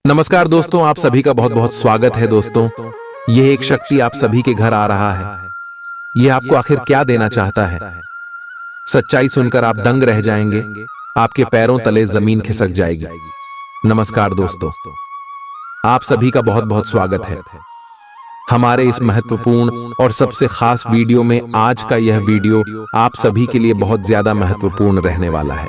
नमस्कार दोस्तों, आप सभी का बहुत बहुत स्वागत है। दोस्तों, यह एक शक्ति आप सभी के घर आ रहा है। यह आपको आखिर क्या देना चाहता है? सच्चाई सुनकर आप दंग रह जाएंगे, आपके पैरों तले जमीन खिसक जाएगी। नमस्कार दोस्तों, आप सभी का बहुत बहुत स्वागत है हमारे इस महत्वपूर्ण और सबसे खास वीडियो में। आज का यह वीडियो आप सभी के लिए बहुत ज्यादा महत्वपूर्ण रहने वाला है।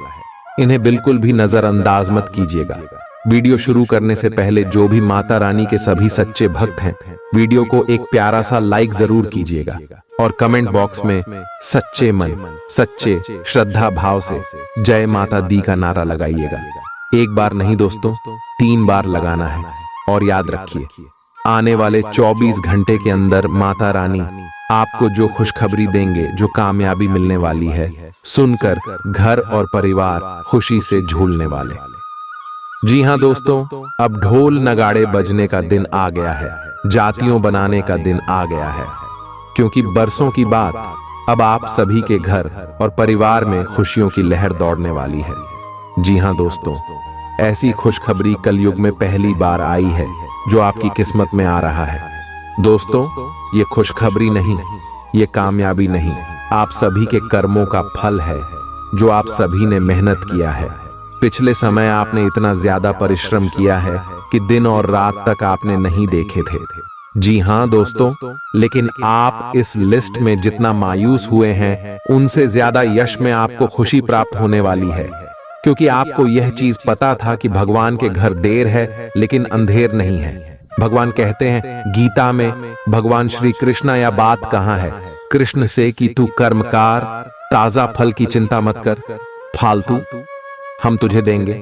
इन्हें बिल्कुल भी नजरअंदाज मत कीजिएगा। वीडियो शुरू करने से पहले जो भी माता रानी के सभी सच्चे भक्त हैं, वीडियो को एक प्यारा सा लाइक जरूर कीजिएगा और कमेंट बॉक्स में सच्चे मन, सच्चे श्रद्धा भाव से जय माता दी का नारा लगाइएगा। एक बार नहीं दोस्तों, 3 बार लगाना है। और याद रखिए, आने वाले 24 घंटे के अंदर माता रानी आपको जो खुशखबरी देंगे, जो कामयाबी मिलने वाली है, सुनकर घर और परिवार खुशी से झूलने वाले। जी हां दोस्तों, अब ढोल नगाड़े बजने का दिन आ गया है, जातियों बनाने का दिन आ गया है, क्योंकि बरसों की बात अब आप सभी के घर और परिवार में खुशियों की लहर दौड़ने वाली है। जी हां दोस्तों, ऐसी खुशखबरी कलयुग में पहली बार आई है जो आपकी किस्मत में आ रहा है। दोस्तों, ये खुशखबरी नहीं, ये कामयाबी नहीं, आप सभी के कर्मों का फल है, जो आप सभी ने मेहनत किया है। पिछले समय आपने इतना ज्यादा परिश्रम किया है कि दिन और रात तक आपने नहीं देखे थे। जी हां दोस्तों, लेकिन आप इस लिस्ट में जितना मायूस हुए हैं, उनसे ज्यादा यश में आपको खुशी प्राप्त होने वाली है, क्योंकि आपको यह चीज पता था कि भगवान के घर देर है लेकिन अंधेर नहीं है। भगवान कहते हैं गीता में, भगवान श्री कृष्ण, या बात कहां है कृष्ण से कि तू कर्मकार, ताजा फल की चिंता मत कर, फालतू हम तुझे देंगे।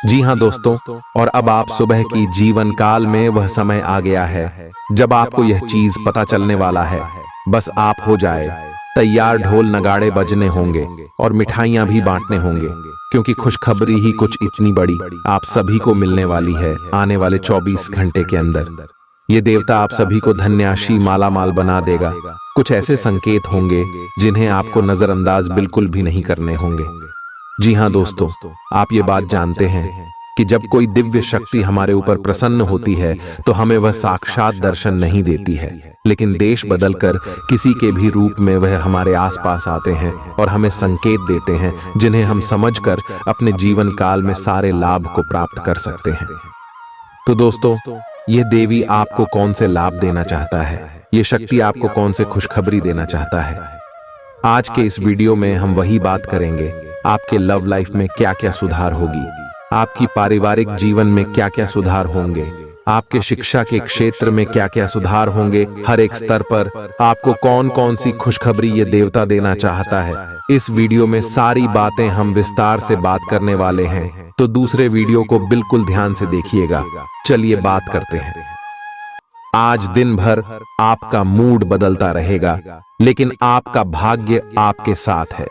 जी हां दोस्तों, और अब आप सुबह की जीवन काल में वह समय आ गया है जब आपको यह चीज पता चलने वाला है। बस आप हो जाए तैयार, ढोल नगाड़े बजने होंगे और मिठाइयां भी बांटने होंगे, क्योंकि खुशखबरी ही कुछ इतनी बड़ी आप सभी को मिलने वाली है आने वाले 24 घंटे के अंदर। ये देवता आप सभी को धन्याशी माला माल बना देगा। कुछ ऐसे संकेत होंगे जिन्हें आपको नजरअंदाज बिल्कुल भी नहीं करने होंगे। जी हां दोस्तों, आप ये बात जानते हैं कि जब कोई दिव्य शक्ति हमारे ऊपर प्रसन्न होती है तो हमें वह साक्षात दर्शन नहीं देती है, लेकिन देश बदलकर किसी के भी रूप में वह हमारे आसपास आते हैं और हमें संकेत देते हैं, जिन्हें हम समझकर अपने जीवन काल में सारे लाभ को प्राप्त कर सकते हैं। तो दोस्तों, यह देवी आपको कौन से लाभ देना चाहता है, ये शक्ति आपको कौन से खुशखबरी देना चाहता है, आज के इस वीडियो में हम वही बात करेंगे। आपके लव लाइफ में क्या क्या सुधार होगी, आपकी पारिवारिक जीवन में क्या क्या सुधार होंगे, आपके शिक्षा के क्षेत्र में क्या क्या सुधार होंगे, हर एक स्तर पर आपको कौन कौन सी खुशखबरी ये देवता देना चाहता है। इस वीडियो में सारी बातें हम विस्तार से बात करने वाले हैं, तो दूसरे वीडियो को बिल्कुल ध्यान से देखिएगा। चलिए बात करते हैं। आज दिन भर आपका मूड बदलता रहेगा, लेकिन आपका भाग्य आपके साथ है।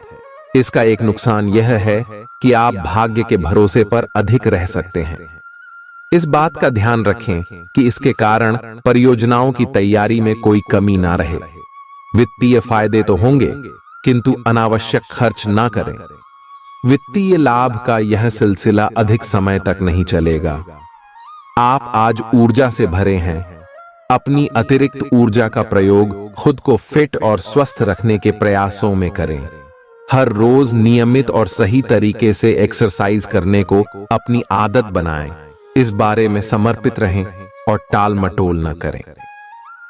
इसका एक नुकसान यह है कि आप भाग्य के भरोसे पर अधिक रह सकते हैं। इस बात का ध्यान रखें कि इसके कारण परियोजनाओं की तैयारी में कोई कमी ना रहे। वित्तीय फायदे तो होंगे, किंतु अनावश्यक खर्च ना करें। वित्तीय लाभ का यह सिलसिला अधिक समय तक नहीं चलेगा। आप आज ऊर्जा से भरे हैं। अपनी अतिरिक्त ऊर्जा का प्रयोग खुद को फिट और स्वस्थ रखने के प्रयासों में करें। हर रोज नियमित और सही तरीके से एक्सरसाइज करने को अपनी आदत बनाएं। इस बारे में समर्पित रहें और टाल मटोल न करें।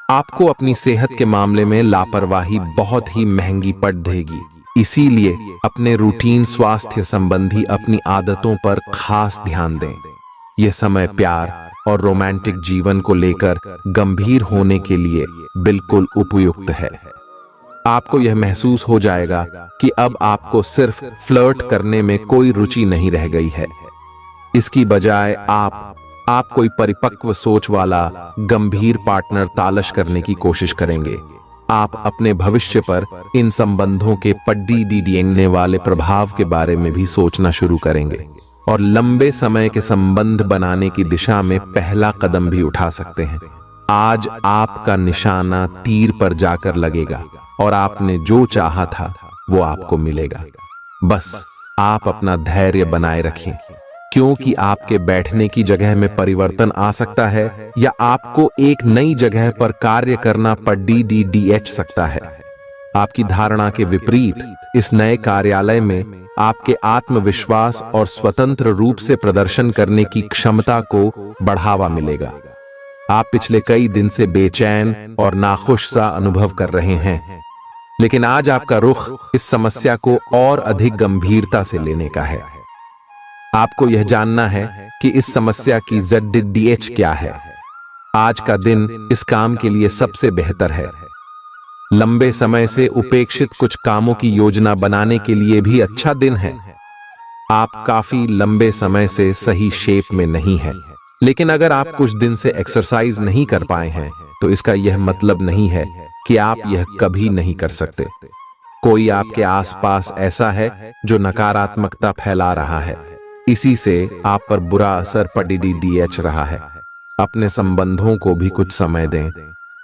आपको अपनी सेहत के मामले में लापरवाही बहुत ही महंगी पड़ देगी, इसीलिए अपने रूटीन स्वास्थ्य संबंधी अपनी आदतों पर खास ध्यान दें। यह समय प्यार और रोमांटिक जीवन को लेकर गंभीर होने के लिए बिल्कुल उपयुक्त है। आपको यह महसूस हो जाएगा कि अब आपको सिर्फ फ्लर्ट करने में कोई रुचि नहीं रह गई है। इसकी बजाय आप कोई परिपक्व सोच वाला गंभीर पार्टनर तलाश करने की कोशिश करेंगे। आप अपने भविष्य पर इन संबंधों के पड़ने वाले प्रभाव के बारे में भी सोचना शुरू करेंगे और लंबे समय के संबंध बनाने की दिशा में पहला कदम भी उठा सकते हैं। आज आपका निशाना तीर पर जाकर लगेगा और आपने जो चाहा था वो आपको मिलेगा। बस आप अपना धैर्य बनाए रखें। क्योंकि आपके बैठने की जगह में परिवर्तन आ सकता है या आपको एक नई जगह पर कार्य करना पड़ सकता है। आपकी धारणा के विपरीत इस नए कार्यालय में आपके आत्मविश्वास और स्वतंत्र रूप से प्रदर्शन करने की क्षमता को बढ़ावा मिलेगा। आप पिछले कई दिन से बेचैन और नाखुश सा अनुभव कर रहे हैं, लेकिन आज आपका रुख इस समस्या को और अधिक गंभीरता से लेने का है। आपको यह जानना है कि इस समस्या की ZDH क्या है। आज का दिन इस काम के लिए सबसे बेहतर है। लंबे समय से उपेक्षित कुछ कामों की योजना बनाने के लिए भी अच्छा दिन है। आप काफी लंबे समय से सही शेप में नहीं हैं, लेकिन अगर आप कुछ दिन से एक्सरसाइज नहीं कर पाए हैं तो इसका यह मतलब नहीं है कि आप यह कभी नहीं कर सकते। कोई आपके आसपास ऐसा है जो नकारात्मकता फैला रहा है, इसी से आप पर बुरा असर पड़ रहा है। अपने संबंधों को भी कुछ समय दें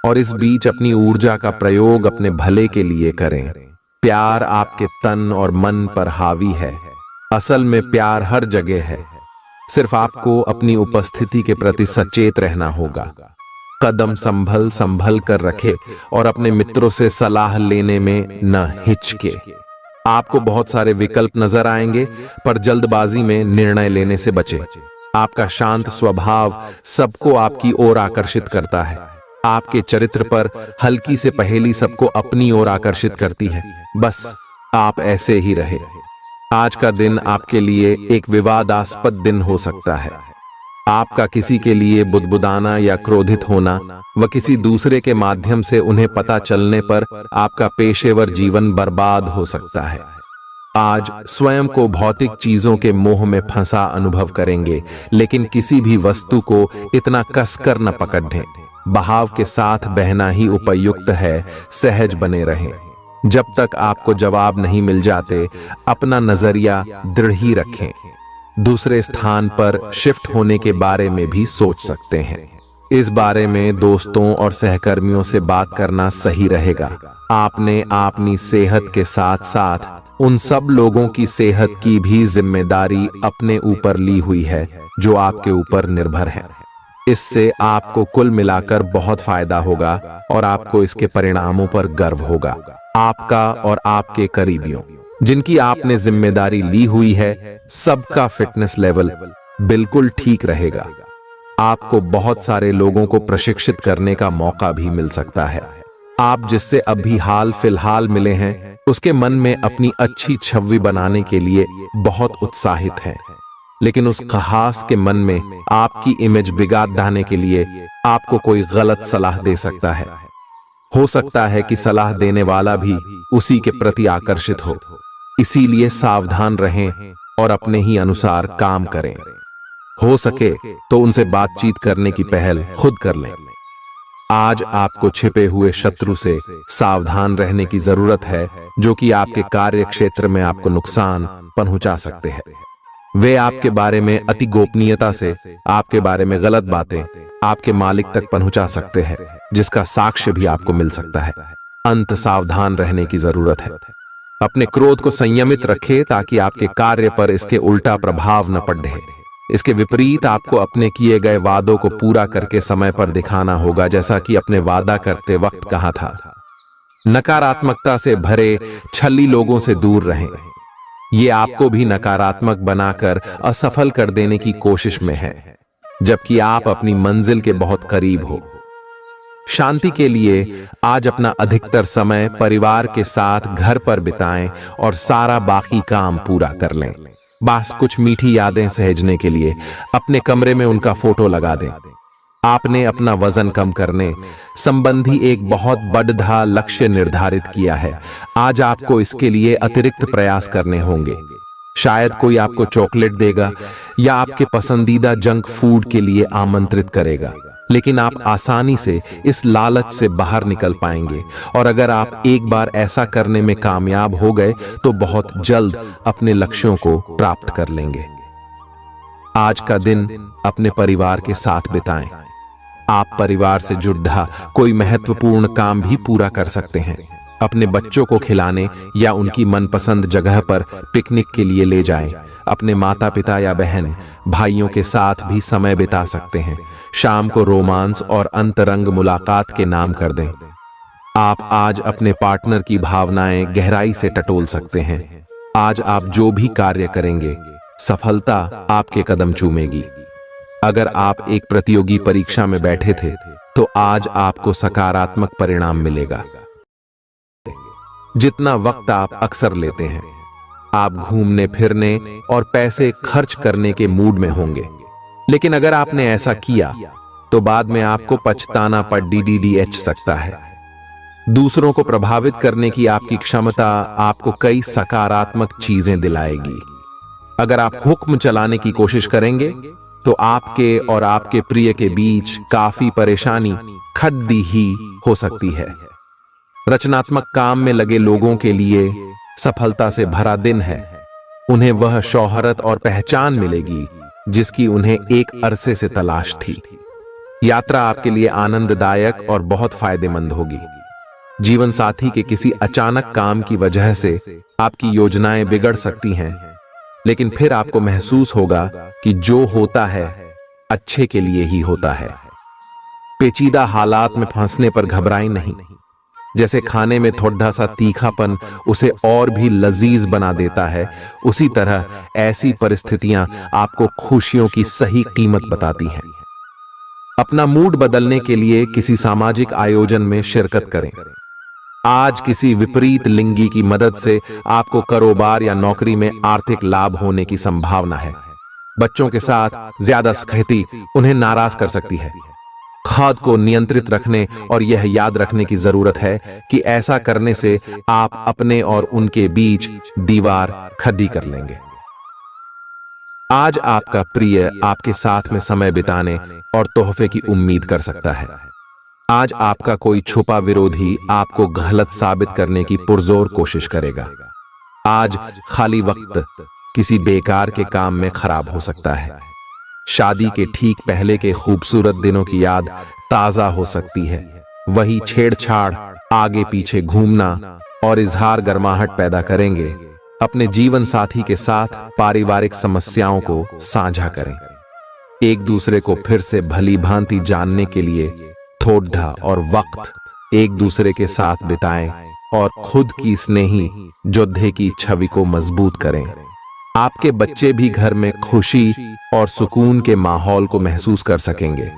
और इस बीच अपनी ऊर्जा का प्रयोग अपने भले के लिए करें। प्यार आपके तन और मन पर हावी है। असल में प्यार हर जगह है, सिर्फ आपको अपनी उपस्थिति के प्रति सचेत रहना होगा। कदम संभल कर रखे और अपने मित्रों से सलाह लेने में न हिचके। आपको बहुत सारे विकल्प नजर आएंगे, पर जल्दबाजी में निर्णय लेने से बचें। आपका शांत स्वभाव सबको आपकी ओर आकर्षित करता है। आपके चरित्र पर हल्की से पहेली सबको अपनी ओर आकर्षित करती है। बस आप ऐसे ही रहे। आज का दिन आपके लिए एक विवादास्पद दिन हो सकता है। आपका किसी के लिए बुदबुदाना या क्रोधित होना व किसी दूसरे के माध्यम से उन्हें पता चलने पर आपका पेशेवर जीवन बर्बाद हो सकता है। आज स्वयं को भौतिक चीजों के मोह में फंसा अनुभव करेंगे, लेकिन किसी भी वस्तु को इतना कसकर न पकड़ें। बहाव के साथ बहना ही उपयुक्त है। सहज बने रहें। जब तक आपको जवाब नहीं मिल जाते, अपना नजरिया दृढ़ ही रखें। दूसरे स्थान पर शिफ्ट होने के बारे में भी सोच सकते हैं। इस बारे में दोस्तों और सहकर्मियों से बात करना सही रहेगा। आपने अपनी सेहत के साथ साथ उन सब लोगों की सेहत की भी जिम्मेदारी अपने ऊपर ली हुई है जो आपके ऊपर निर्भर है। इससे आपको कुल मिलाकर बहुत फायदा होगा और आपको इसके परिणामों पर गर्व होगा। आपका और आपके करीबियों जिनकी आपने जिम्मेदारी ली हुई है, सबका फिटनेस लेवल बिल्कुल ठीक रहेगा। आपको बहुत सारे लोगों को प्रशिक्षित करने का मौका भी मिल सकता है। आप जिससे अभी हाल फिलहाल मिले हैं, उसके मन में अपनी अच्छी छवि बनाने के लिए बहुत उत्साहित हैं, लेकिन उस खास के मन में आपकी इमेज बिगाड़ डालने के लिए आपको कोई गलत सलाह दे सकता है। हो सकता है कि सलाह देने वाला भी उसी के प्रति आकर्षित हो। इसीलिए सावधान रहें और अपने ही अनुसार काम करें। हो सके तो उनसे बातचीत करने की पहल खुद कर लें। आज आपको छिपे हुए शत्रु से सावधान रहने की जरूरत है, जो कि आपके कार्य क्षेत्र में आपको नुकसान पहुंचा सकते हैं। वे आपके बारे में अति गोपनीयता से आपके बारे में गलत बातें आपके मालिक तक पहुंचा सकते हैं, जिसका साक्ष्य भी आपको मिल सकता है। अंत सावधान रहने की जरूरत है। अपने क्रोध को संयमित रखें ताकि आपके कार्य पर इसके उल्टा प्रभाव न पड़े। इसके विपरीत आपको अपने किए गए वादों को पूरा करके समय पर दिखाना होगा, जैसा कि अपने वादा करते वक्त कहा था। नकारात्मकता से भरे छली लोगों से दूर रहें। ये आपको भी नकारात्मक बनाकर असफल कर देने की कोशिश में है, जबकि आप अपनी मंजिल के बहुत करीब हो। शांति के लिए आज अपना अधिकतर समय परिवार के साथ घर पर बिताएं और सारा बाकी काम पूरा कर लें। बस कुछ मीठी यादें सहेजने के लिए अपने कमरे में उनका फोटो लगा दें। आपने अपना वजन कम करने संबंधी एक बहुत बड़ा लक्ष्य निर्धारित किया है। आज आपको इसके लिए अतिरिक्त प्रयास करने होंगे। शायद कोई आपको चॉकलेट देगा या आपके पसंदीदा जंक फूड के लिए आमंत्रित करेगा, लेकिन आप आसानी से इस लालच से बाहर निकल पाएंगे। और अगर आप एक बार ऐसा करने में कामयाब हो गए तो बहुत जल्द अपने लक्ष्यों को प्राप्त कर लेंगे। आज का दिन अपने परिवार के साथ बिताएं। आप परिवार से जुड़ा कोई महत्वपूर्ण काम भी पूरा कर सकते हैं। अपने बच्चों को खिलाने या उनकी मनपसंद जगह पर पिकनिक के लिए ले जाएं। अपने माता पिता या बहन भाइयों के साथ भी समय बिता सकते हैं। शाम को रोमांस और अंतरंग मुलाकात के नाम कर दें। आप आज अपने पार्टनर की भावनाएं गहराई से टटोल सकते हैं। आज आप जो भी कार्य करेंगे, सफलता आपके कदम चूमेगी। अगर आप एक प्रतियोगी परीक्षा में बैठे थे, तो आज आपको सकारात्मक परिणाम मिलेगा। जितना वक्त आप अक्सर लेते हैं, आप घूमने फिरने और पैसे खर्च करने के मूड में होंगे, लेकिन अगर आपने ऐसा किया तो बाद में आपको पछताना पड़ DDDH सकता है। दूसरों को प्रभावित करने की आपकी क्षमता आपको कई सकारात्मक चीजें दिलाएगी। अगर आप हुक्म चलाने की कोशिश करेंगे तो आपके और आपके प्रिय के बीच काफी परेशानी खड़ी ही हो सकती है। रचनात्मक काम में लगे लोगों के लिए सफलता से भरा दिन है। उन्हें वह शोहरत और पहचान मिलेगी जिसकी उन्हें एक अरसे से तलाश थी। यात्रा आपके लिए आनंददायक और बहुत फायदेमंद होगी। जीवन साथी के किसी अचानक काम की वजह से आपकी योजनाएं बिगड़ सकती हैं, लेकिन फिर आपको महसूस होगा कि जो होता है अच्छे के लिए ही होता है। पेचीदा हालात में फंसने पर घबराएं नहीं। जैसे खाने में थोड़ा सा तीखापन उसे और भी लजीज बना देता है, उसी तरह ऐसी परिस्थितियां आपको खुशियों की सही कीमत बताती हैं। अपना मूड बदलने के लिए किसी सामाजिक आयोजन में शिरकत करें। आज किसी विपरीत लिंगी की मदद से आपको कारोबार या नौकरी में आर्थिक लाभ होने की संभावना है। बच्चों के साथ ज्यादा सख्ती उन्हें नाराज कर सकती है। खुद को नियंत्रित रखने और यह याद रखने की जरूरत है कि ऐसा करने से आप अपने और उनके बीच दीवार खड़ी कर लेंगे। आज आपका प्रिय आपके साथ में समय बिताने और तोहफे की उम्मीद कर सकता है। आज आपका कोई छुपा विरोधी आपको गलत साबित करने की पुरजोर कोशिश करेगा। आज खाली वक्त किसी बेकार के काम में खराब हो सकता है। शादी के ठीक पहले के खूबसूरत दिनों की याद ताजा हो सकती है। वही छेड़छाड़, आगे पीछे घूमना और इजहार गर्माहट पैदा करेंगे। अपने जीवन साथी के साथ पारिवारिक समस्याओं को साझा करें। एक दूसरे को फिर से भली भांति जानने के लिए थोड़ा और वक्त एक दूसरे के साथ बिताएं और खुद की स्नेही योद्धे की छवि को मजबूत करें। आपके बच्चे भी घर में खुशी और सुकून के माहौल को महसूस कर सकेंगे।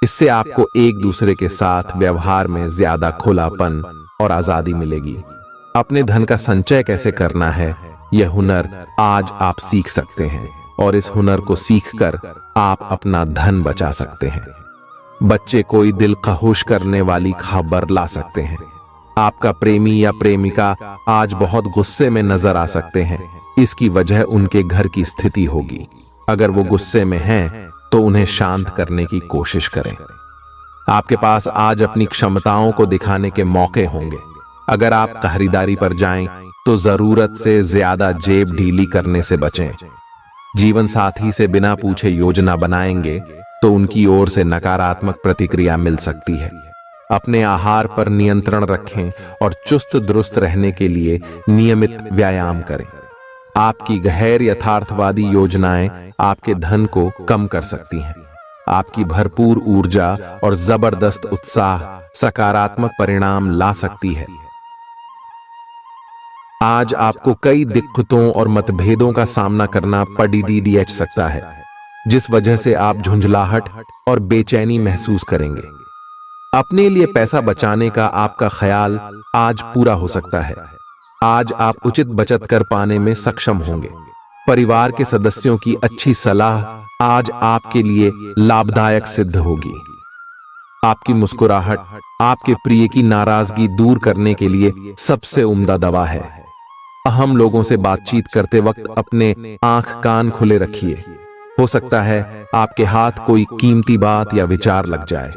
इससे आपको एक दूसरे के साथ व्यवहार में ज्यादा खुलापन और आजादी मिलेगी। अपने धन का संचय कैसे करना है, यह हुनर आज आप सीख सकते हैं और इस हुनर को सीखकर आप अपना धन बचा सकते हैं। बच्चे कोई दिल खुश करने वाली खबर ला सकते हैं। आपका प्रेमी या प्रेमिका आज बहुत गुस्से में नजर आ सकते हैं। इसकी वजह उनके घर की स्थिति होगी। अगर वो गुस्से में हैं, तो उन्हें शांत करने की कोशिश करें। आपके पास आज अपनी क्षमताओं को दिखाने के मौके होंगे। अगर आप खरीदारी पर जाएं, तो जरूरत से ज्यादा जेब ढीली करने से बचें। जीवन साथी से बिना पूछे योजना बनाएंगे तो उनकी ओर से नकारात्मक प्रतिक्रिया मिल सकती है। अपने आहार पर नियंत्रण रखें और चुस्त दुरुस्त रहने के लिए नियमित व्यायाम करें। आपकी गैर यथार्थवादी योजनाएं आपके धन को कम कर सकती हैं। आपकी भरपूर ऊर्जा और जबरदस्त उत्साह सकारात्मक परिणाम ला सकती है। आज आपको कई दिक्कतों और मतभेदों का सामना करना पड़ सकता है, जिस वजह से आप झुंझलाहट और बेचैनी महसूस करेंगे। अपने लिए पैसा बचाने का आपका ख्याल आज पूरा हो सकता है। आज आप उचित बचत कर पाने में सक्षम होंगे। परिवार के सदस्यों की अच्छी सलाह आज आपके लिए लाभदायक सिद्ध होगी। आपकी मुस्कुराहट आपके प्रिय की नाराजगी दूर करने के लिए सबसे उम्दा दवा है। अहम लोगों से बातचीत करते वक्त अपने आंख कान खुले रखिए। हो सकता है आपके हाथ कोई कीमती बात या विचार लग जाए।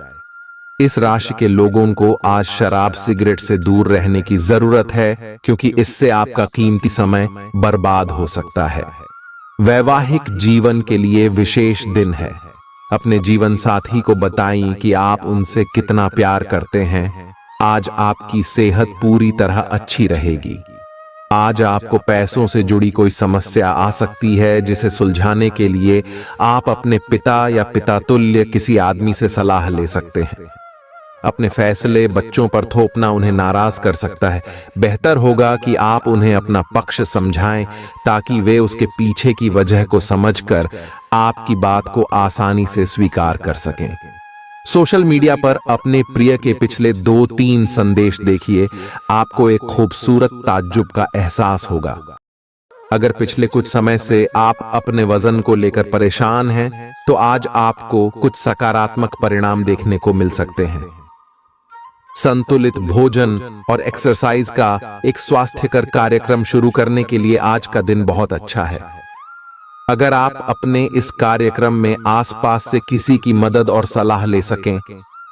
इस राशि के लोगों को आज शराब सिगरेट से दूर रहने की जरूरत है, क्योंकि इससे आपका कीमती समय बर्बाद हो सकता है। वैवाहिक जीवन के लिए विशेष दिन है। अपने जीवन साथी को बताएं कि आप उनसे कितना प्यार करते हैं। आज आपकी सेहत पूरी तरह अच्छी रहेगी। आज आपको पैसों से जुड़ी कोई समस्या आ सकती है, जिसे सुलझाने के लिए आप अपने पिता या पिता तुल्य किसी आदमी से सलाह ले सकते हैं। अपने फैसले बच्चों पर थोपना उन्हें नाराज कर सकता है। बेहतर होगा कि आप उन्हें अपना पक्ष समझाएं, ताकि वे उसके पीछे की वजह को समझकर आपकी बात को आसानी से स्वीकार कर सकें। सोशल मीडिया पर अपने प्रिय के पिछले 2-3 संदेश देखिए, आपको एक खूबसूरत ताज्जुब का एहसास होगा। अगर पिछले कुछ समय से आप अपने वजन को लेकर परेशान हैं, तो आज आपको कुछ सकारात्मक परिणाम देखने को मिल सकते हैं। संतुलित भोजन और एक्सरसाइज का एक स्वास्थ्यकर कार्यक्रम शुरू करने के लिए आज का दिन बहुत अच्छा है। अगर आप अपने इस कार्यक्रम में आसपास से किसी की मदद और सलाह ले सकें,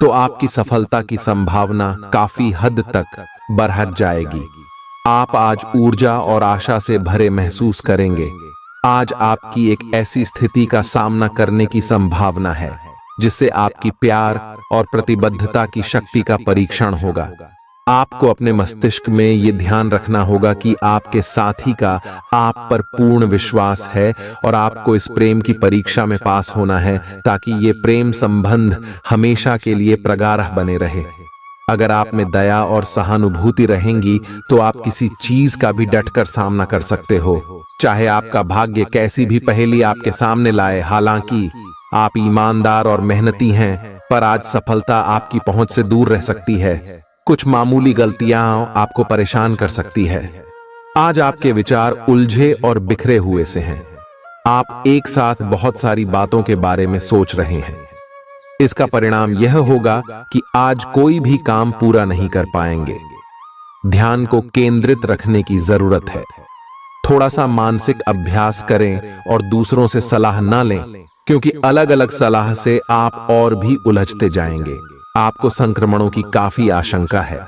तो आपकी सफलता की संभावना काफी हद तक बढ़ जाएगी। आप आज ऊर्जा और आशा से भरे महसूस करेंगे। आज आपकी एक ऐसी स्थिति का सामना करने की संभावना है जिससे आपकी प्यार और प्रतिबद्धता की शक्ति का परीक्षण होगा। आपको अपने मस्तिष्क में यह ध्यान रखना होगा कि आपके साथी का आप पर पूर्ण विश्वास है और आपको इस प्रेम की परीक्षा में पास होना है, ताकि ये प्रेम संबंध हमेशा के लिए प्रगाढ़ बने रहे। अगर आप में दया और सहानुभूति रहेंगी, तो आप किसी चीज का भी डटकर सामना कर सकते हो, चाहे आपका भाग्य कैसी भी पहेली आपके सामने लाए। हालांकि आप ईमानदार और मेहनती हैं, पर आज सफलता आपकी पहुंच से दूर रह सकती है। कुछ मामूली गलतियां आपको परेशान कर सकती है। आज आपके विचार उलझे और बिखरे हुए से हैं। आप एक साथ बहुत सारी बातों के बारे में सोच रहे हैं। इसका परिणाम यह होगा कि आज कोई भी काम पूरा नहीं कर पाएंगे। ध्यान को केंद्रित रखने की जरूरत है। थोड़ा सा मानसिक अभ्यास करें और दूसरों से सलाह ना लें, क्योंकि अलग अलग सलाह से आप और भी उलझते जाएंगे। आपको संक्रमणों की काफी आशंका है,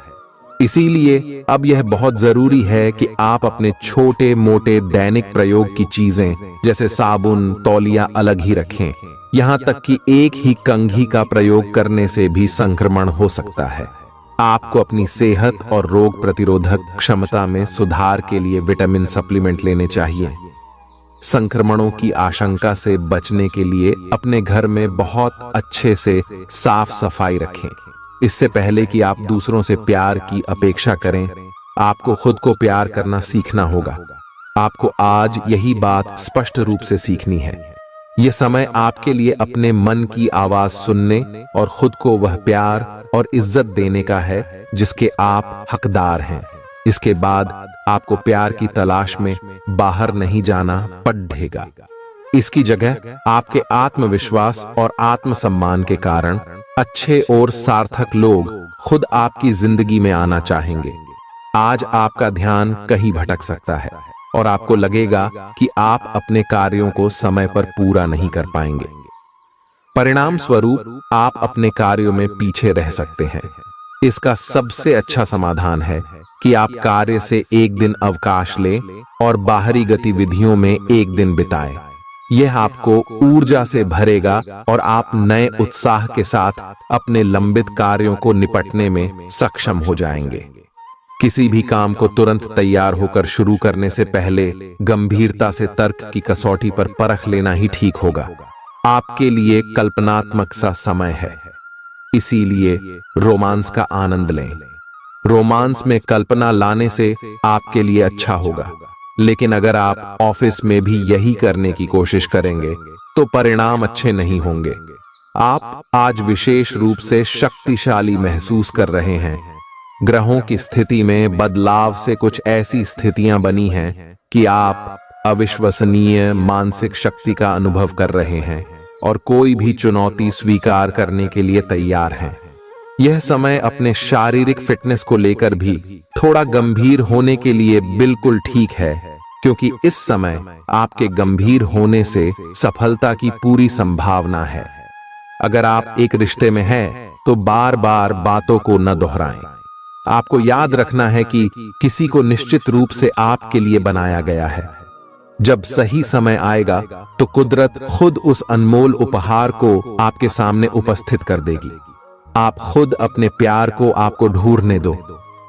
इसीलिए अब यह बहुत जरूरी है कि आप अपने छोटे मोटे दैनिक प्रयोग की चीजें जैसे साबुन, तौलिया अलग ही रखें। यहां तक कि एक ही कंघी का प्रयोग करने से भी संक्रमण हो सकता है। आपको अपनी सेहत और रोग प्रतिरोधक क्षमता में सुधार के लिए विटामिन सप्लीमेंट लेने चाहिए। संक्रमणों की आशंका से बचने के लिए अपने घर में बहुत अच्छे से साफ सफाई रखें। इससे पहले कि आप दूसरों से प्यार की अपेक्षा करें, आपको खुद को प्यार करना सीखना होगा। आपको आज यही बात स्पष्ट रूप से सीखनी है। यह समय आपके लिए अपने मन की आवाज सुनने और खुद को वह प्यार और इज्जत देने का है जिसके आप हकदार हैं। इसके बाद आपको प्यार की तलाश में बाहर नहीं जाना पड़ेगा। इसकी जगह आपके आत्मविश्वास और आत्मसम्मान के कारण अच्छे और सार्थक लोग खुद आपकी जिंदगी में आना चाहेंगे। आज आपका ध्यान कहीं भटक सकता है और आपको लगेगा कि आप अपने कार्यों को समय पर पूरा नहीं कर पाएंगे। परिणाम स्वरूप आप अपने कार्यों में पीछे रह सकते हैं। इसका सबसे अच्छा समाधान है कि आप कार्य से एक दिन अवकाश लें और बाहरी गतिविधियों में एक दिन बिताएं। यह आपको ऊर्जा से भरेगा और आप नए उत्साह के साथ अपने लंबित कार्यों को निपटने में सक्षम हो जाएंगे। किसी भी काम को तुरंत तैयार होकर शुरू करने से पहले गंभीरता से तर्क की कसौटी पर परख लेना ही ठीक होगा। आपके लिए कल्पनात्मक सा समय है, इसीलिए रोमांस का आनंद लें। रोमांस में कल्पना लाने से आपके लिए अच्छा होगा, लेकिन अगर आप ऑफिस में भी यही करने की कोशिश करेंगे तो परिणाम अच्छे नहीं होंगे। आप आज विशेष रूप से शक्तिशाली महसूस कर रहे हैं। ग्रहों की स्थिति में बदलाव से कुछ ऐसी स्थितियां बनी हैं कि आप अविश्वसनीय मानसिक शक्ति का अनुभव कर रहे हैं और कोई भी चुनौती स्वीकार करने के लिए तैयार हैं। यह समय अपने शारीरिक फिटनेस को लेकर भी थोड़ा गंभीर होने के लिए बिल्कुल ठीक है, क्योंकि इस समय आपके गंभीर होने से सफलता की पूरी संभावना है। अगर आप एक रिश्ते में हैं, तो बार बार बातों को न दोहराएं। आपको याद रखना है कि किसी को निश्चित रूप से आपके लिए बनाया गया है। जब सही समय आएगा तो कुदरत खुद उस अनमोल उपहार को आपके सामने उपस्थित कर देगी। आप खुद अपने प्यार को आपको ढूंढने दो।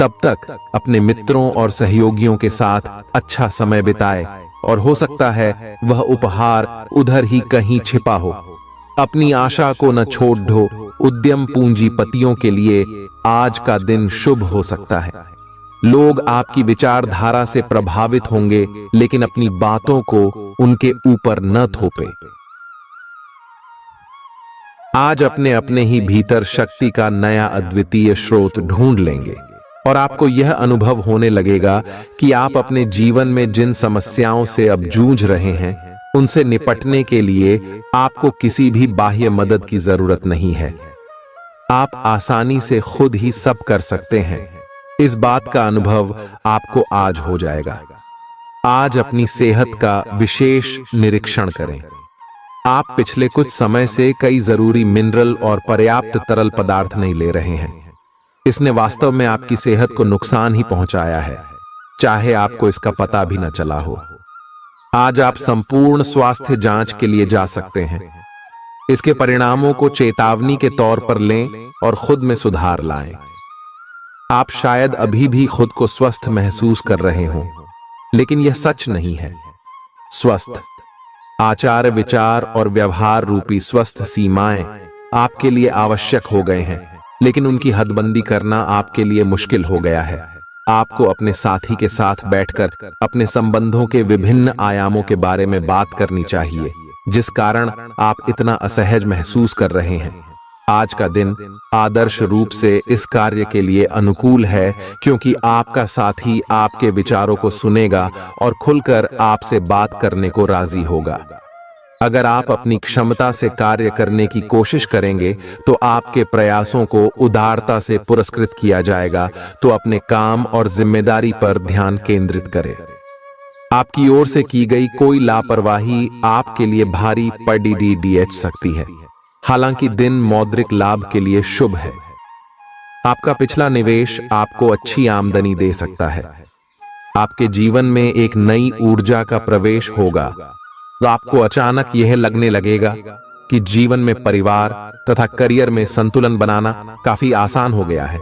तब तक अपने मित्रों और सहयोगियों के साथ अच्छा समय बिताए और हो सकता है वह उपहार उधर ही कहीं छिपा हो। अपनी आशा को न छोड़ दो। उद्यम पूंजीपतियों के लिए आज का दिन शुभ हो सकता है। लोग आपकी विचारधारा से प्रभावित होंगे, लेकिन अपनी बातों को उनके ऊपर न थोपे। आज अपने अपने ही भीतर शक्ति का नया अद्वितीय स्रोत ढूंढ लेंगे और आपको यह अनुभव होने लगेगा कि आप अपने जीवन में जिन समस्याओं से अब जूझ रहे हैं, उनसे निपटने के लिए आपको किसी भी बाह्य मदद की जरूरत नहीं है। आप आसानी से खुद ही सब कर सकते हैं। इस बात का अनुभव आपको आज हो जाएगा। आज अपनी सेहत का विशेष निरीक्षण करें। आप पिछले कुछ समय से कई जरूरी मिनरल और पर्याप्त तरल पदार्थ नहीं ले रहे हैं। इसने वास्तव में आपकी सेहत को नुकसान ही पहुंचाया है, चाहे आपको इसका पता भी न चला हो। आज आप संपूर्ण स्वास्थ्य जांच के लिए जा सकते हैं। इसके परिणामों को चेतावनी के तौर पर लें और खुद में सुधार लाएं। आप शायद अभी भी खुद को स्वस्थ महसूस कर रहे हों, लेकिन यह सच नहीं है। स्वस्थ आचार, विचार और व्यवहार रूपी स्वस्थ सीमाएं आपके लिए आवश्यक हो गए हैं, लेकिन उनकी हदबंदी करना आपके लिए मुश्किल हो गया है। आपको अपने साथी के साथ बैठकर अपने संबंधों के विभिन्न आयामों के बारे में बात करनी चाहिए, जिस कारण आप इतना असहज महसूस कर रहे हैं। आज का दिन आदर्श रूप से इस कार्य के लिए अनुकूल है, क्योंकि आपका साथी आपके विचारों को सुनेगा और खुलकर आपसे बात करने को राजी होगा। अगर आप अपनी क्षमता से कार्य करने की कोशिश करेंगे तो आपके प्रयासों को उदारता से पुरस्कृत किया जाएगा। तो अपने काम और जिम्मेदारी पर ध्यान केंद्रित करें। आपकी ओर से की गई कोई लापरवाही आपके लिए भारी पड़ सकती है। हालांकि दिन मौद्रिक लाभ के लिए शुभ है। आपका पिछला निवेश आपको अच्छी आमदनी दे सकता है। आपके जीवन में एक नई ऊर्जा का प्रवेश होगा। तो आपको अचानक यह लगने लगेगा कि जीवन में परिवार तथा करियर में संतुलन बनाना काफी आसान हो गया है।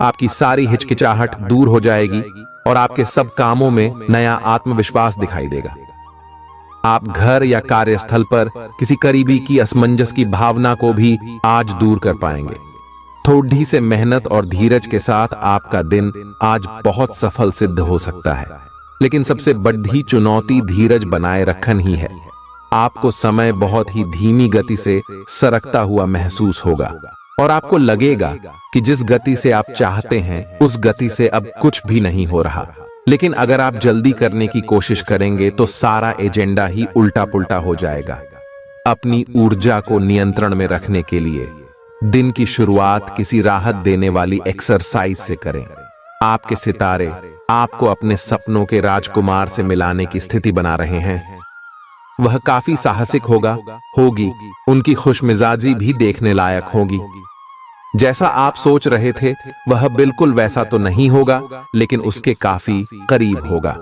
आपकी सारी हिचकिचाहट दूर हो जाएगी और आपके सब कामों में नया आत्मविश्वास दिखाई देगा। आप घर या कार्यस्थल पर किसी करीबी की असमंजस की भावना को भी आज दूर कर पाएंगे। थोड़ी से मेहनत और धीरज के साथ आपका दिन आज बहुत सफल सिद्ध हो सकता है, लेकिन सबसे बड़ी चुनौती धीरज बनाए रखना ही है। आपको समय बहुत ही धीमी गति से सरकता हुआ महसूस होगा और आपको लगेगा कि जिस गति से आप चाहते हैं उस गति से अब कुछ भी नहीं हो रहा। लेकिन अगर आप जल्दी करने की कोशिश करेंगे तो सारा एजेंडा ही उल्टा पुल्टा हो जाएगा। अपनी ऊर्जा को नियंत्रण में रखने के लिए दिन की शुरुआत किसी राहत देने वाली एक्सरसाइज से करें। आपके सितारे आपको अपने सपनों के राजकुमार से मिलाने की स्थिति बना रहे हैं। वह काफी साहसिक होगी। उनकी खुशमिजाजी भी देखने लायक होगी। जैसा आप सोच रहे थे वह बिल्कुल वैसा तो नहीं होगा, लेकिन उसके काफी करीब होगा।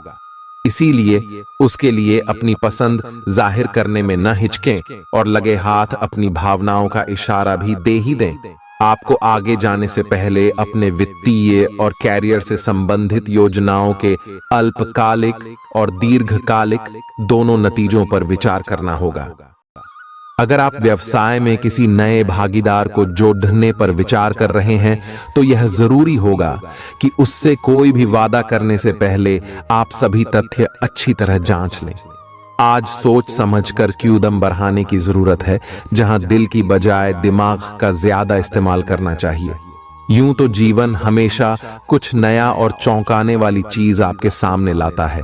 इसीलिए उसके लिए अपनी पसंद जाहिर करने में न हिचकें और लगे हाथ अपनी भावनाओं का इशारा भी दे ही दें। आपको आगे जाने से पहले अपने वित्तीय और कैरियर से संबंधित योजनाओं के अल्पकालिक और दीर्घकालिक दोनों नतीजों पर विचार करना होगा। अगर आप व्यवसाय में किसी नए भागीदार को जोड़ने पर विचार कर रहे हैं तो यह जरूरी होगा कि उससे कोई भी वादा करने से पहले आप सभी तथ्य अच्छी तरह जांच लें। आज सोच समझकर कदम बढ़ाने की जरूरत है, जहां दिल की बजाय दिमाग का ज्यादा इस्तेमाल करना चाहिए। यूं तो जीवन हमेशा कुछ नया और चौंकाने वाली चीज आपके सामने लाता है,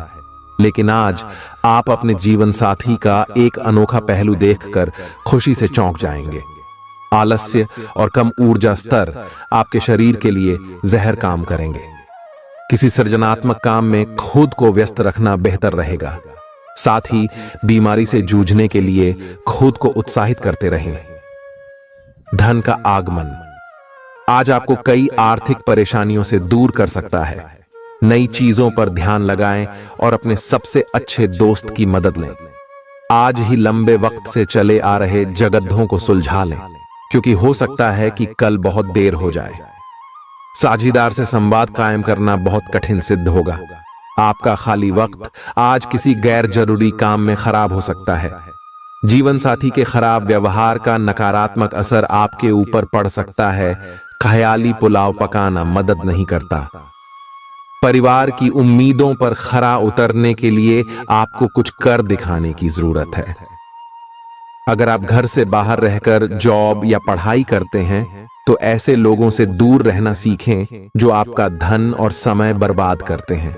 लेकिन आज आप अपने जीवन साथी का एक अनोखा पहलू देखकर खुशी से चौंक जाएंगे। आलस्य और कम ऊर्जा स्तर आपके शरीर के लिए जहर काम करेंगे। किसी सृजनात्मक काम में खुद को व्यस्त रखना बेहतर रहेगा। साथ ही बीमारी से जूझने के लिए खुद को उत्साहित करते रहें। धन का आगमन आज आपको कई आर्थिक परेशानियों से दूर कर सकता है। नई चीजों पर ध्यान लगाएं और अपने सबसे अच्छे दोस्त की मदद लें। आज ही लंबे वक्त से चले आ रहे जगद्धों को सुलझा लें, क्योंकि हो सकता है कि कल बहुत देर हो जाए। साझीदार से संवाद कायम करना बहुत कठिन सिद्ध होगा। आपका खाली वक्त आज किसी गैर जरूरी काम में खराब हो सकता है। जीवन साथी के खराब व्यवहार का नकारात्मक असर आपके ऊपर पड़ सकता है। ख्याली पुलाव पकाना मदद नहीं करता। परिवार की उम्मीदों पर खरा उतरने के लिए आपको कुछ कर दिखाने की जरूरत है। अगर आप घर से बाहर रहकर जॉब या पढ़ाई करते हैं तो ऐसे लोगों से दूर रहना सीखें जो आपका धन और समय बर्बाद करते हैं।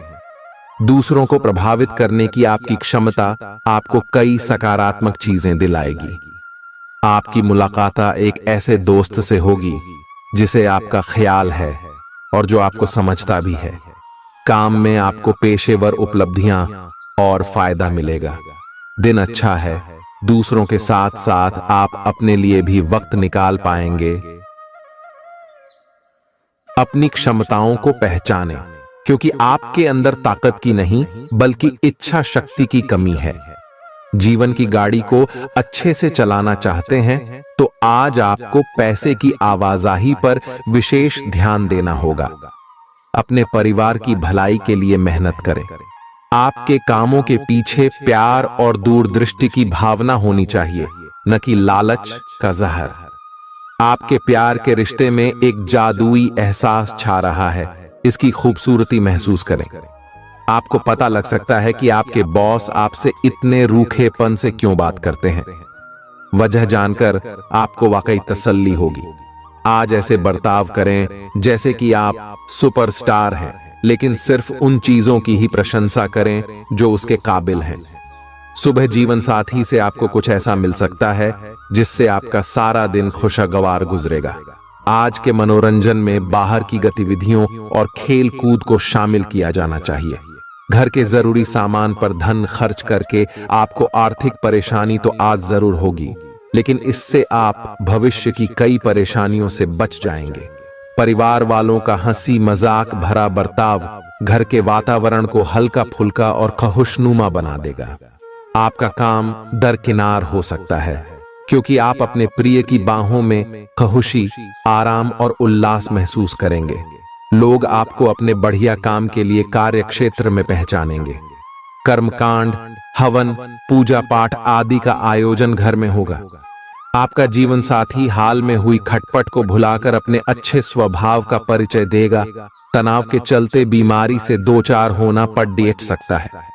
दूसरों को प्रभावित करने की आपकी क्षमता आपको कई सकारात्मक चीजें दिलाएगी। आपकी मुलाकात एक ऐसे दोस्त से होगी जिसे आपका ख्याल है और जो आपको समझता भी है। काम में आपको पेशेवर उपलब्धियां और फायदा मिलेगा। दिन अच्छा है। दूसरों के साथ साथ आप अपने लिए भी वक्त निकाल पाएंगे। अपनी क्षमताओं को पहचानें, क्योंकि आपके अंदर ताकत की नहीं बल्कि इच्छा शक्ति की कमी है। जीवन की गाड़ी को अच्छे से चलाना चाहते हैं तो आज आपको पैसे की आवाजाही पर विशेष ध्यान देना होगा। अपने परिवार की भलाई के लिए मेहनत करें। आपके कामों के पीछे प्यार और दूरदृष्टि की भावना होनी चाहिए, न कि लालच का जहर। आपके प्यार के रिश्ते में एक जादुई एहसास छा रहा है। इसकी खूबसूरती महसूस करें। आपको पता लग सकता है कि आपके बॉस आपसे इतने रूखेपन से क्यों बात करते हैं। वजह जानकर आपको वाकई तसल्ली होगी। आज ऐसे बर्ताव करें जैसे कि आप सुपरस्टार हैं, लेकिन सिर्फ उन चीजों की ही प्रशंसा करें जो उसके काबिल हैं। सुबह जीवन साथी से आपको कुछ ऐसा मिल सकता है जिससे आपका सारा दिन खुशगवार गुजरेगा। आज के मनोरंजन में बाहर की गतिविधियों और खेल कूद को शामिल किया जाना चाहिए। घर के जरूरी सामान पर धन खर्च करके आपको आर्थिक परेशानी तो आज जरूर होगी, लेकिन इससे आप भविष्य की कई परेशानियों से बच जाएंगे। परिवार वालों का हंसी मजाक भरा बर्ताव घर के वातावरण को हल्का फुल्का और खुशनुमा बना देगा। आपका काम दरकिनार हो सकता है, क्योंकि आप अपने प्रिय की बाहों में खुशी, आराम और उल्लास महसूस करेंगे। लोग आपको अपने बढ़िया काम के लिए कार्य क्षेत्र में पहचानेंगे। कर्मकांड, हवन, पूजा पाठ आदि का आयोजन घर में होगा। आपका जीवन साथी हाल में हुई खटपट को भुलाकर अपने अच्छे स्वभाव का परिचय देगा। तनाव के चलते बीमारी से दो चार होना पड़ सकता है।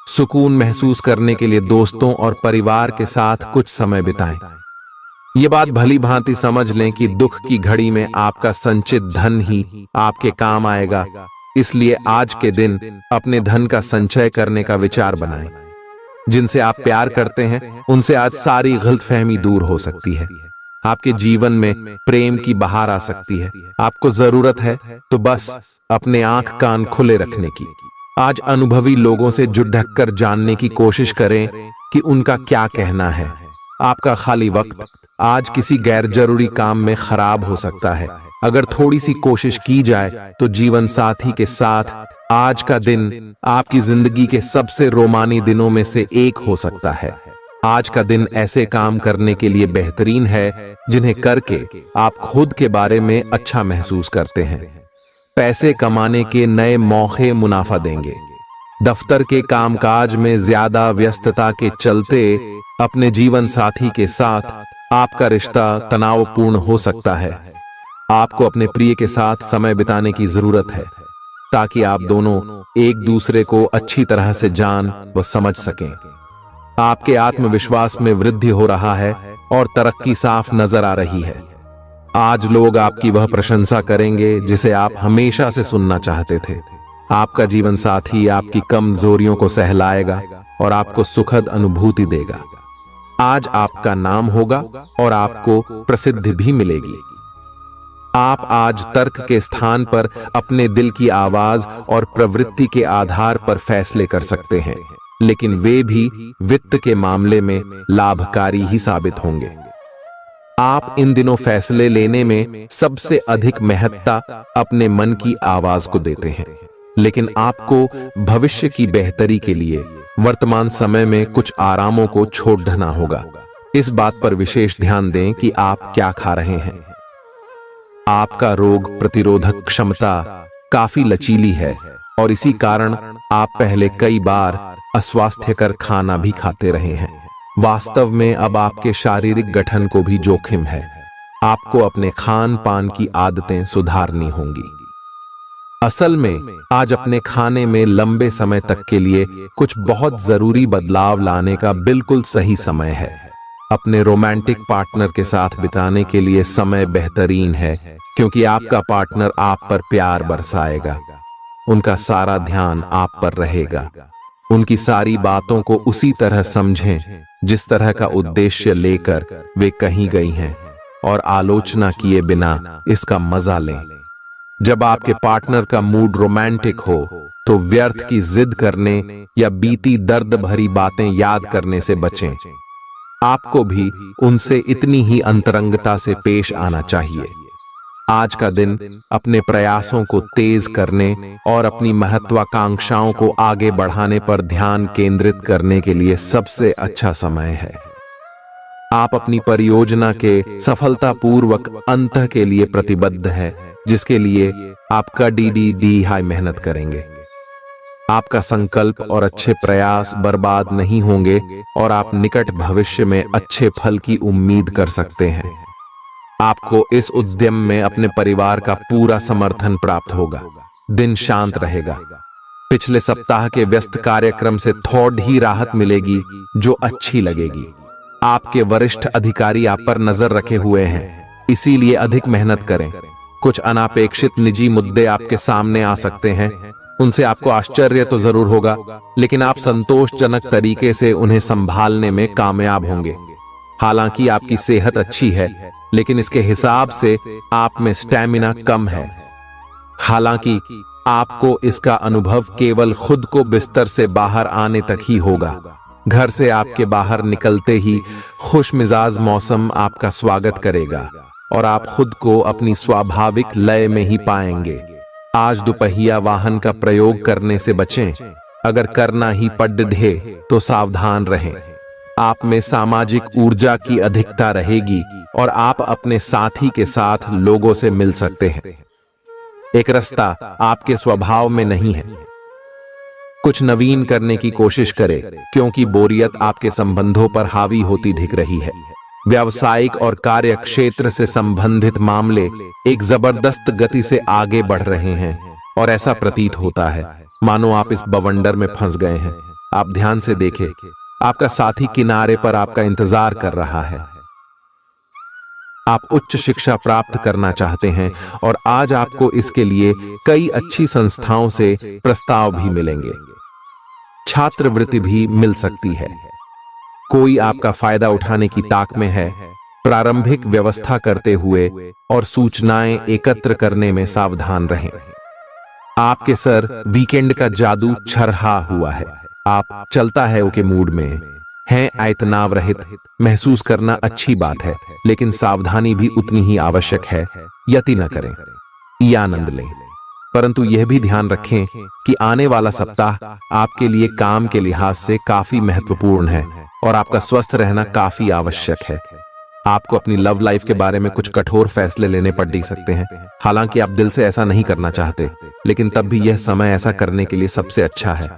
सुकून महसूस करने के लिए दोस्तों और परिवार के साथ कुछ समय बिताएं। ये बात भली भांति समझ लें कि दुख की घड़ी में आपका संचित धन ही आपके काम आएगा। इसलिए आज के दिन अपने धन का संचय करने का विचार बनाएं। जिनसे आप प्यार करते हैं उनसे आज सारी गलतफहमी दूर हो सकती है। आपके जीवन में प्रेम की बहार आ सकती है। आपको जरूरत है तो बस अपने आंख कान खुले रखने की। आज अनुभवी लोगों से जुट ढक कर जानने की कोशिश करें कि उनका क्या कहना है। आपका खाली वक्त आज किसी गैर जरूरी काम में खराब हो सकता है। अगर थोड़ी सी कोशिश की जाए तो जीवन साथी के साथ आज का दिन आपकी जिंदगी के सबसे रोमानी दिनों में से एक हो सकता है। आज का दिन ऐसे काम करने के लिए बेहतरीन है जिन्हें करके आप खुद के बारे में अच्छा महसूस करते हैं। पैसे कमाने के नए मौके मुनाफा देंगे। दफ्तर के कामकाज में ज्यादा व्यस्तता के चलते अपने जीवन साथी के साथ आपका रिश्ता तनावपूर्ण हो सकता है। आपको अपने प्रिय के साथ समय बिताने की जरूरत है ताकि आप दोनों एक दूसरे को अच्छी तरह से जान व समझ सकें। आपके आत्मविश्वास में वृद्धि हो रहा है और तरक्की साफ नजर आ रही है। आज लोग आपकी वह प्रशंसा करेंगे जिसे आप हमेशा से सुनना चाहते थे। आपका जीवन साथी आपकी कमजोरियों को सहलाएगा और आपको सुखद अनुभूति देगा। आज आपका नाम होगा और आपको प्रसिद्धि भी मिलेगी। आप आज तर्क के स्थान पर अपने दिल की आवाज और प्रवृत्ति के आधार पर फैसले कर सकते हैं, लेकिन वे भी वित्त के मामले में लाभकारी ही साबित होंगे। आप इन दिनों फैसले लेने में सबसे अधिक महत्ता अपने मन की आवाज को देते हैं, लेकिन आपको भविष्य की बेहतरी के लिए वर्तमान समय में कुछ आरामों को छोड़ना होगा। इस बात पर विशेष ध्यान दें कि आप क्या खा रहे हैं। आपका रोग प्रतिरोधक क्षमता काफी लचीली है और इसी कारण आप पहले कई बार अस्वास्थ्यकर खाना भी खाते रहे हैं। वास्तव में अब आपके शारीरिक गठन को भी जोखिम है। आपको अपने खान पान की आदतें सुधारनी होंगी। असल में आज अपने खाने में लंबे समय तक के लिए कुछ बहुत जरूरी बदलाव लाने का बिल्कुल सही समय है। अपने रोमांटिक पार्टनर के साथ बिताने के लिए समय बेहतरीन है, क्योंकि आपका पार्टनर आप पर प्यार बरसाएगा। उनका सारा ध्यान आप पर रहेगा। उनकी सारी बातों को उसी तरह समझें जिस तरह का उद्देश्य लेकर वे कहीं गई हैं, और आलोचना किए बिना इसका मजा लें। जब आपके पार्टनर का मूड रोमांटिक हो तो व्यर्थ की जिद करने या बीती दर्द भरी बातें याद करने से बचें। आपको भी उनसे इतनी ही अंतरंगता से पेश आना चाहिए। आज का दिन अपने प्रयासों को तेज करने और अपनी महत्वाकांक्षाओं को आगे बढ़ाने पर ध्यान केंद्रित करने के लिए सबसे अच्छा समय है। आप अपनी परियोजना के सफलतापूर्वक अंत के लिए प्रतिबद्ध हैं, जिसके लिए आप कड़ी हाई मेहनत करेंगे। आपका संकल्प और अच्छे प्रयास बर्बाद नहीं होंगे और आप निकट भविष्य में अच्छे फल की उम्मीद कर सकते हैं। आपको इस उद्यम में अपने परिवार का पूरा समर्थन प्राप्त होगा। दिन शांत रहेगा। पिछले सप्ताह के व्यस्त कार्यक्रम से थोड़ी ही राहत मिलेगी जो अच्छी लगेगी। आपके वरिष्ठ अधिकारी आप पर नजर रखे हुए हैं, इसीलिए अधिक मेहनत करें। कुछ अनापेक्षित निजी मुद्दे आपके सामने आ सकते हैं। उनसे आपको आश्चर्य तो जरूर होगा, लेकिन आप संतोषजनक तरीके से उन्हें संभालने में कामयाब होंगे। हालांकि आपकी सेहत अच्छी है, लेकिन इसके हिसाब से आप में स्टैमिना कम है। हालांकि आपको इसका अनुभव केवल खुद को बिस्तर से बाहर आने तक ही होगा। घर से आपके बाहर निकलते ही खुशमिजाज मौसम आपका स्वागत करेगा और आप खुद को अपनी स्वाभाविक लय में ही पाएंगे। आज दुपहिया वाहन का प्रयोग करने से बचें। अगर करना ही पड़े तो सावधान रहें। आप में सामाजिक ऊर्जा की अधिकता रहेगी और आप अपने साथी के साथ लोगों से मिल सकते हैं। एक रास्ता आपके स्वभाव में नहीं है। कुछ नवीन करने की कोशिश करें, क्योंकि बोरियत आपके संबंधों पर हावी होती दिख रही है। व्यावसायिक और कार्य क्षेत्र से संबंधित मामले एक जबरदस्त गति से आगे बढ़ रहे हैं और ऐसा प्रतीत होता है मानो आप इस बवंडर में फंस गए हैं। आप ध्यान से देखें, आपका साथी किनारे पर आपका इंतजार कर रहा है। आप उच्च शिक्षा प्राप्त करना चाहते हैं और आज आपको इसके लिए कई अच्छी संस्थाओं से प्रस्ताव भी मिलेंगे। छात्रवृत्ति भी मिल सकती है। कोई आपका फायदा उठाने की ताक में है। प्रारंभिक व्यवस्था करते हुए और सूचनाएं एकत्र करने में सावधान रहें। आपके सर वीकेंड का जादू छरहा हुआ है। आप चलता है के मूड में हैं। तनाव रहित महसूस करना अच्छी बात है, लेकिन सावधानी भी उतनी ही आवश्यक है। यति न करें, ये आनंद लें, परंतु यह भी ध्यान रखें कि आने वाला सप्ताह आपके लिए काम के लिहाज से काफी महत्वपूर्ण है और आपका स्वस्थ रहना काफी आवश्यक है। आपको अपनी लव लाइफ के बारे में कुछ कठोर फैसले लेने पड़ सकते हैं। हालांकि आप दिल से ऐसा नहीं करना चाहते, लेकिन तब भी यह समय ऐसा करने के लिए सबसे अच्छा है।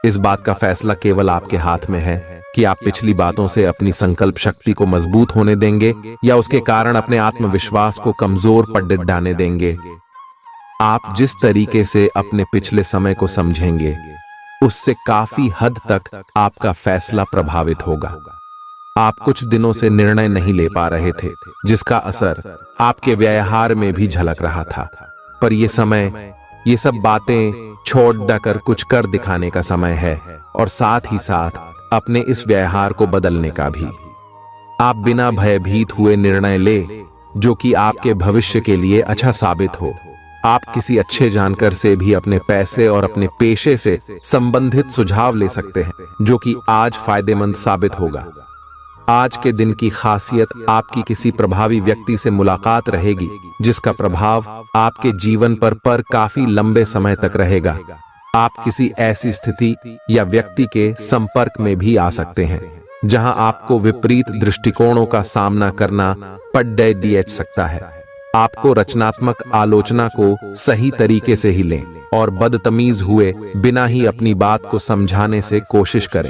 इस बात का फैसला केवल आपके हाथ में है कि आप पिछली बातों से अपनी संकल्प शक्ति को मजबूत होने देंगे या उसके कारण अपने आत्मविश्वास को कमजोर पड़ डालने देंगे। आप जिस तरीके से अपने पिछले समय को समझेंगे, उससे काफी हद तक आपका फैसला प्रभावित होगा। आप कुछ दिनों से निर्णय नहीं ले पा रहे थे, जिसका असर आपके व्यवहार में भी झलक रहा था। पर यह समय ये सब बातें छोड़ कर कुछ कर दिखाने का समय है और साथ ही साथ अपने इस व्यवहार को बदलने का भी। आप बिना भयभीत हुए निर्णय ले जो कि आपके भविष्य के लिए अच्छा साबित हो। आप किसी अच्छे जानकार से भी अपने पैसे और अपने पेशे से संबंधित सुझाव ले सकते हैं, जो कि आज फायदेमंद साबित होगा। आज के दिन की खासियत आपकी किसी प्रभावी व्यक्ति से मुलाकात रहेगी, जिसका प्रभाव आपके जीवन पर काफी लंबे समय तक रहेगा। आप किसी ऐसी स्थिति या व्यक्ति के संपर्क में भी आ सकते हैं जहां आपको विपरीत दृष्टिकोणों का सामना करना पड़ सकता है। आपको रचनात्मक आलोचना को सही तरीके से ही लें और बदतमीज हुए बिना ही अपनी बात को समझाने से कोशिश करें।